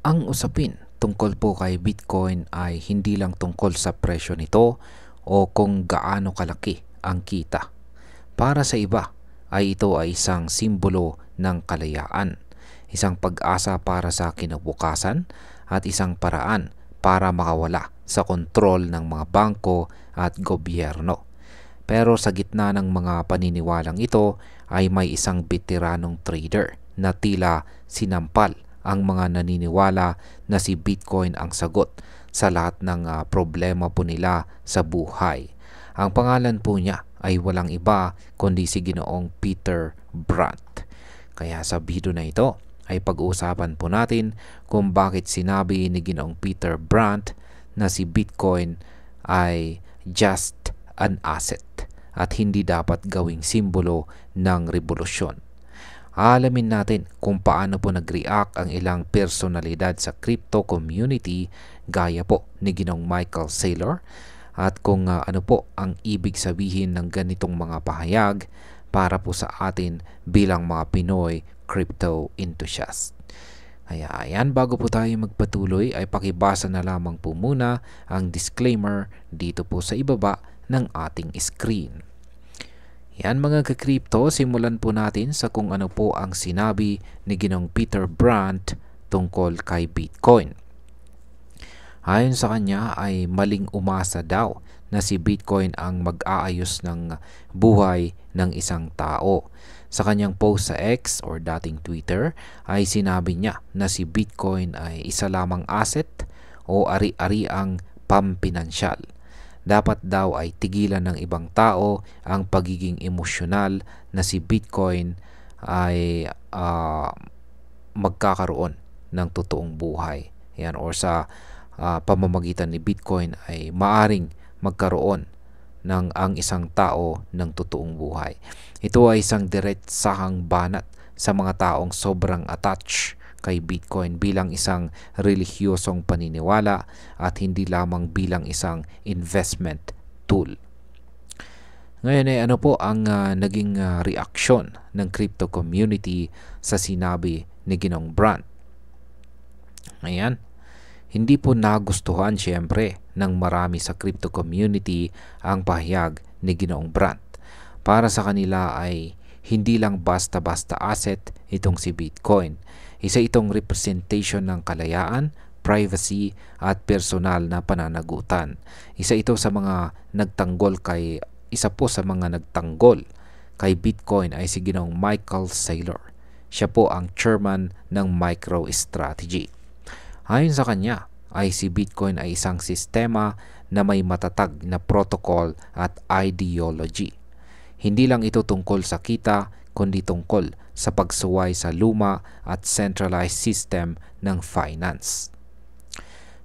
Ang usapin tungkol po kay Bitcoin ay hindi lang tungkol sa presyo nito o kung gaano kalaki ang kita. Para sa iba ay ito ay isang simbolo ng kalayaan, isang pag-asa para sa kinabukasan at isang paraan para makawala sa kontrol ng mga bangko at gobyerno. Pero sa gitna ng mga paniniwalang ito ay may isang veteranong trader na tila sinampal ang mga naniniwala na si Bitcoin ang sagot sa lahat ng problema po nila sa buhay. Ang pangalan po niya ay walang iba kundi si Ginoong Peter Brandt. Kaya sa video na ito ay pag-uusapan po natin kung bakit sinabi ni Ginoong Peter Brandt na si Bitcoin ay just an asset at hindi dapat gawing simbolo ng revolusyon. Alamin natin kung paano po nag-react ang ilang personalidad sa crypto community gaya po ni Ginoong Michael Saylor at kung ano po ang ibig sabihin ng ganitong mga pahayag para po sa atin bilang mga Pinoy crypto enthusiast. Kaya ayan, bago po tayo magpatuloy ay pakibasa na lamang po muna ang disclaimer dito po sa ibaba ng ating screen. Yan mga ka-crypto, simulan po natin sa kung ano po ang sinabi ni Ginoong Peter Brandt tungkol kay Bitcoin. Ayon sa kanya ay maling umasa daw na si Bitcoin ang mag-aayos ng buhay ng isang tao. Sa kanyang post sa X or dating Twitter ay sinabi niya na si Bitcoin ay isa lamang asset o ari-ariang pampinansyal. Dapat daw ay tigilan ng ibang tao ang pagiging emosyonal na si Bitcoin ay magkakaroon ng totoong buhay. Yan, or sa pamamagitan ni Bitcoin ay maaring magkaroon ng ang isang tao ng totoong buhay. Ito ay isang diretsahang banat sa mga taong sobrang attached kay Bitcoin bilang isang relihiyosong paniniwala at hindi lamang bilang isang investment tool. Ngayon ay ano po ang naging reaksyon ng crypto community sa sinabi ni Ginoong Brandt? Ayan, hindi po nagustuhan siyempre ng marami sa crypto community ang pahayag ni Ginoong Brandt. Para sa kanila ay hindi lang basta-basta asset itong si Bitcoin. Isa itong representation ng kalayaan, privacy at personal na pananagutan. Isa sa mga nagtanggol kay Bitcoin ay si Ginoong Michael Saylor. Siya po ang chairman ng MicroStrategy. Ayon sa kanya ay si Bitcoin ay isang sistema na may matatag na protocol at ideology. Hindi lang ito tungkol sa kita, kundi tungkol sa pagsuway sa luma at centralized system ng finance.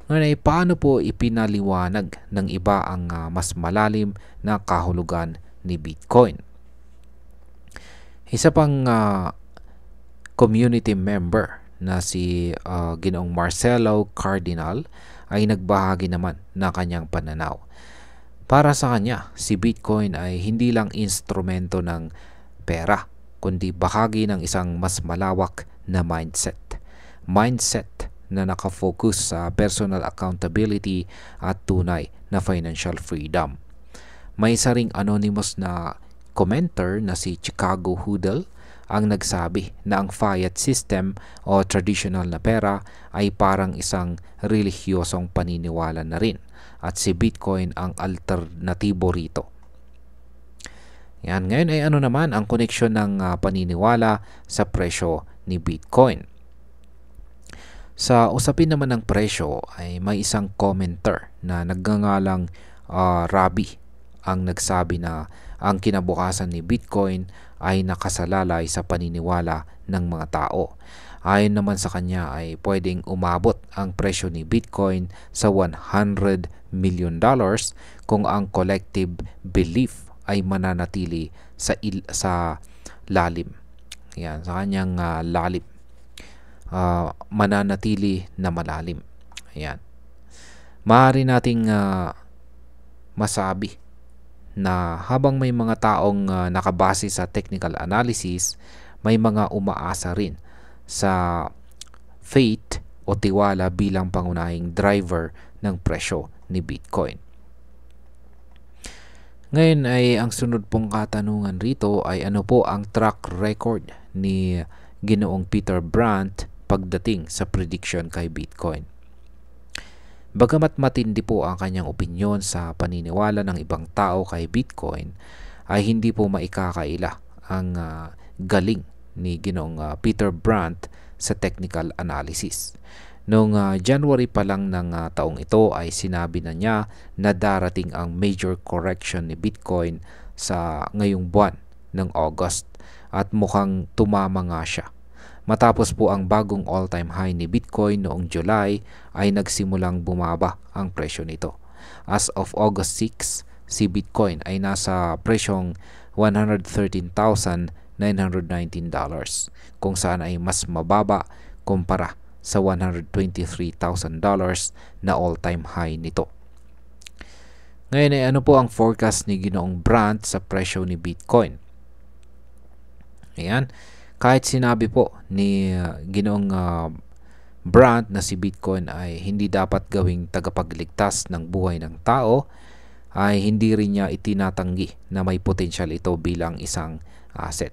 Ngayon ay paano po ipinaliwanag ng iba ang mas malalim na kahulugan ni Bitcoin? Isa pang community member na si Ginoong Marcelo Cardinal ay nagbahagi naman na kanyang pananaw. Para sa kanya, si Bitcoin ay hindi lang instrumento ng pera, kundi bahagi ng isang mas malawak na mindset. Mindset na nakafocus sa personal accountability at tunay na financial freedom. May isa ring anonymous na commenter na si Chicago Hoodle ang nagsabi na ang fiat system o traditional na pera ay parang isang relihiyosong paniniwala na rin at si Bitcoin ang alternatibo rito. Yan, ngayon ay ano naman ang koneksyon ng paniniwala sa presyo ni Bitcoin. Sa usapin naman ng presyo ay may isang commenter na nagngangalang Rabi ang nagsabi na ang kinabukasan ni Bitcoin ay nakasalalay sa paniniwala ng mga tao. Ayon naman sa kanya ay pwedeng umabot ang presyo ni Bitcoin sa $100 million kung ang collective belief ay mananatili sa lalim. Yan, sa kanyang lalim. Mananatili na malalim. Ayan. Maaari nating masabi na habang may mga taong nakabase sa technical analysis, may mga umaasa rin sa faith o tiwala bilang pangunahing driver ng presyo ni Bitcoin. Ngayon ay ang sunod pong katanungan rito ay ano po ang track record ni Ginoong Peter Brandt pagdating sa prediction kay Bitcoin. Bagamat matindi po ang kanyang opinyon sa paniniwala ng ibang tao kay Bitcoin, ay hindi po maikakaila ang galing ni Ginoong Peter Brandt sa technical analysis. Noong January pa lang ng taong ito ay sinabi na niya na darating ang major correction ni Bitcoin sa ngayong buwan ng August at mukhang tumama nga siya. Matapos po ang bagong all-time high ni Bitcoin noong July ay nagsimulang bumaba ang presyo nito. As of August 6, si Bitcoin ay nasa presyong $113,919 kung saan ay mas mababa kumpara sa $123,000 na all-time high nito. Ngayon ay ano po ang forecast ni Ginoong Brandt sa presyo ni Bitcoin? Ayan, kahit sinabi po ni Ginoong Brandt na si Bitcoin ay hindi dapat gawing tagapagligtas ng buhay ng tao, ay hindi rin niya itinatanggi na may potential ito bilang isang asset.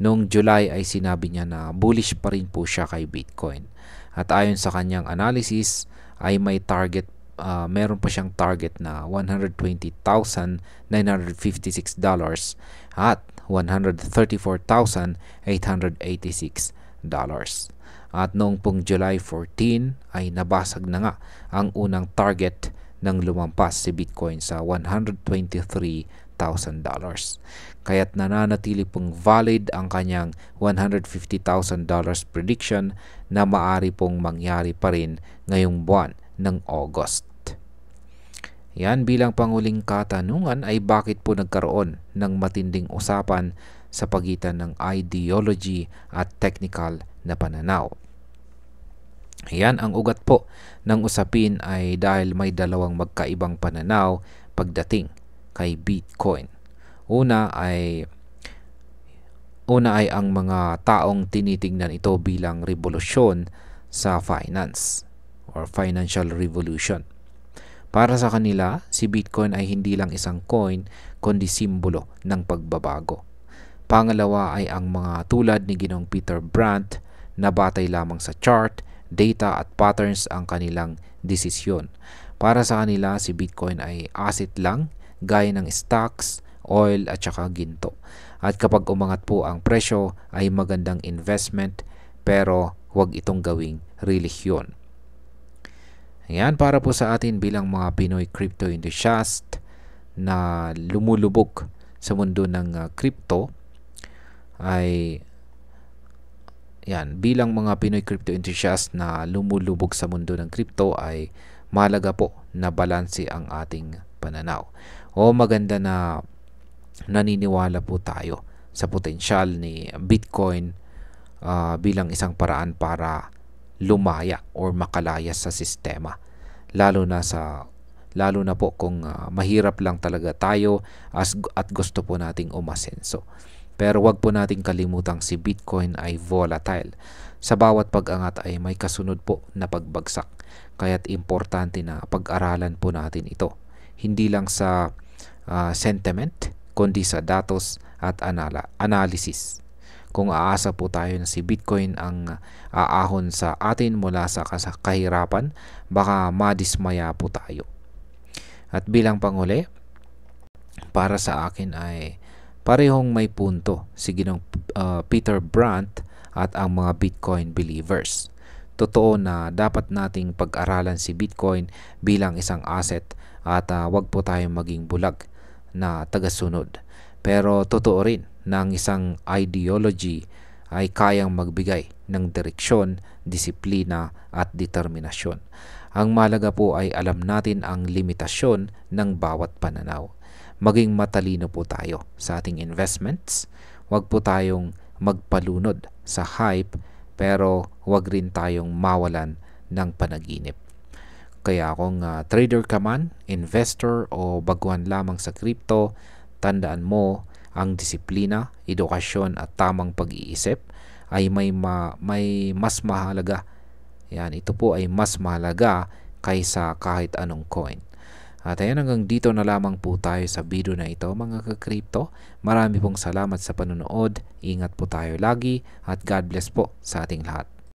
Noong July ay sinabi niya na bullish pa rin po siya kay Bitcoin. At ayon sa kanyang analysis ay may target, meron pa siyang target na $120,956 at $134,886. At noong pong July 14 ay nabasag na nga ang unang target ng lumampas si Bitcoin sa $123,000. Kaya't nananatili pong valid ang kanyang $150,000 prediction na maari pong mangyari pa rin ngayong buwan ng August. Yan, bilang panguling katanungan ay bakit po nagkaroon ng matinding usapan sa pagitan ng ideology at technical na pananaw. Yan, ang ugat po ng usapin ay dahil may dalawang magkaibang pananaw pagdating kay Bitcoin. Una ay ang mga taong tinitingnan ito bilang revolusyon sa finance or financial revolution. Para sa kanila, si Bitcoin ay hindi lang isang coin kundi simbolo ng pagbabago. Pangalawa ay ang mga tulad ni Ginoong Peter Brandt na batay lamang sa chart, data at patterns ang kanilang desisyon. Para sa kanila, si Bitcoin ay asset lang gaya ng stocks, oil at saka ginto. At kapag umangat po ang presyo ay magandang investment pero huwag itong gawing relihiyon. Ayan, para po sa atin bilang mga Pinoy crypto enthusiast na lumulubog sa mundo ng crypto ay bilang mga Pinoy crypto enthusiast na lumulubog sa mundo ng crypto ay mahalaga po na balanse ang ating pananaw. O maganda na naniniwala po tayo sa potensyal ni Bitcoin bilang isang paraan para lumaya or makalaya sa sistema. Lalo na po kung mahirap lang talaga tayo at gusto po nating umasenso. Pero wag po nating kalimutang si Bitcoin ay volatile. Sa bawat pag-angat ay may kasunod po na pagbagsak. Kaya't importante na pag-aralan po natin ito. Hindi lang sa sentiment, kundi sa datos at analysis. Kung aasa po tayo na si Bitcoin ang aahon sa atin mula sa kahirapan, baka madismaya po tayo. At bilang panghuli, para sa akin ay parehong may punto si Ginoong Peter Brandt at ang mga Bitcoin believers. Totoo na dapat nating pag-aralan si Bitcoin bilang isang asset at wag po tayong maging bulag na tagasunod. Pero totoo rin na ang isang ideology ay kayang magbigay ng direksyon, disiplina at determinasyon. Ang mahalaga po ay alam natin ang limitasyon ng bawat pananaw. Maging matalino po tayo sa ating investments. Huwag po tayong magpalunod sa hype pero huwag rin tayong mawalan ng panaginip. Kaya kung trader ka man, investor o baguhan lamang sa crypto, tandaan mo ang disiplina, edukasyon at tamang pag-iisip ay may mas mahalaga Yan, ito po ay mas mahalaga kaysa kahit anong coin. At ayan, hanggang dito na lamang po tayo sa video na ito mga ka-crypto. Marami pong salamat sa panonood. Ingat po tayo lagi at God bless po sa ating lahat.